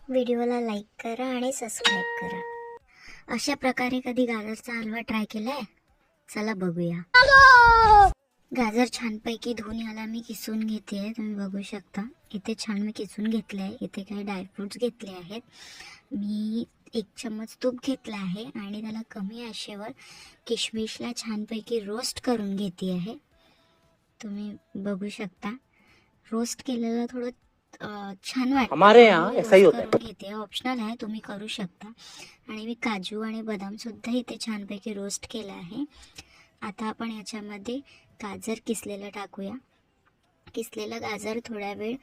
व्हिडिओला लाईक करा आणि सबस्क्राईब करा. अशा प्रकारे कधी गाजरचा हलवा ट्राय केलाय? चला बघूया. गाजर छानपैकी धुवून याला मी किसून घेते. तुम्ही बघू शकता इथे छान मी किसून घेतले आहे. इथे काही ड्रायफ्रुट्स घेतले आहेत. मी 1 चम्मच तूप घेतला आहे आणि त्याला कमी आचेवर किशमिशला छानपैकी रोस्ट करून घेते आहे. तुम्ही बघू शकता रोस्ट केलेलं थोडं छान वाटतं. हमारे यहाँ ऐसा ही होता है. घेते ऑप्शनल आहे, तुम्ही करू शकता. आणि मी काजू आणि बदाम सुद्धा इथे छानपैकी रोस्ट केला आहे. आता आपण याच्यामध्ये गाजर किसलेलं टाकूया. किसलेलं गाजर थोड्या वेळ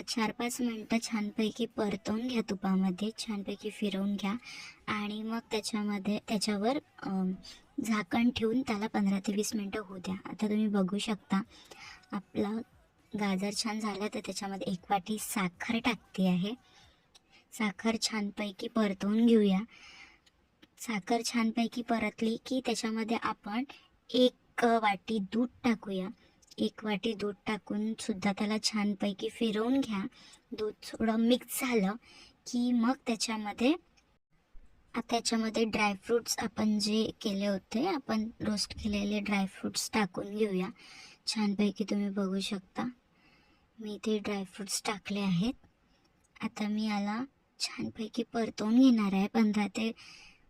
4-5 मिनटं छानपैकी परतवून घ्या. तुपामध्ये छानपैकी फिरवून घ्या आणि मग त्याच्यावर झाकण ठेवून त्याला 15 ते 20 मिनटं होऊ द्या. आता तुम्ही बघू शकता आपला गाजर छान झालं तर त्याच्यामध्ये 1 वाटी साखर टाकते आहे. साखर छानपैकी परतवून घेऊया. साखर छानपैकी परतली की त्याच्यामध्ये आपण 1 वाटी दूध टाकूया. 1 वाटी दूध टाकून सुद्धा त्याला छानपैकी फिरवून घ्या. दूध थोडं मिक्स झालं की मग त्याच्यामध्ये ड्रायफ्रूट्स आपण जे केले होते, आपण रोस्ट केलेले ड्रायफ्रूट्स टाकून घेऊया. छानपैकी तुम्ही बघू शकता मी इथे ड्रायफ्रूट्स टाकले आहेत. आता मी याला छानपैकी परतवून घेणार आहे 15 ते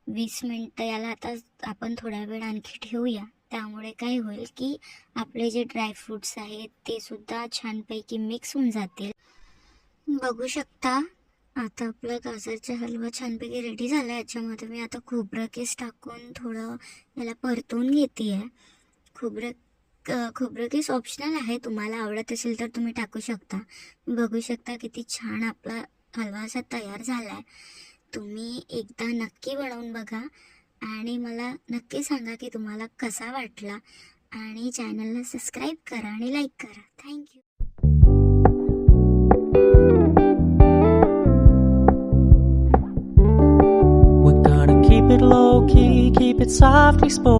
20 मिनटं. याला आता आपण थोडा वेळ आणखी ठेवूया. त्यामुळे काय होईल की आपले जे ड्रायफ्रूट्स आहेत ते सुद्धा छानपैकी मिक्स होऊन जातील. बघू शकता आता आपला गाजरचा हलवा छानपैकी रेडी झाला. याच्यामध्ये मी आता खोबरं किस टाकून थोडं याला परतवून घेते आहे. खोबरं किस ऑप्शनल आहे, तुम्हाला आवडत असेल तर तुम्ही टाकू शकता. बघू शकता किती छान आपला हलवा असा तयार झाला आहे. तुम्ही एकदा नक्की बनवून बघा आणि मला नक्की सांगा की तुम्हाला कसा वाटला. आणि चॅनलला सबस्क्राईब करा आणि लाईक करा. Thank you. We're gonna keep it low key, keep it softly spoken.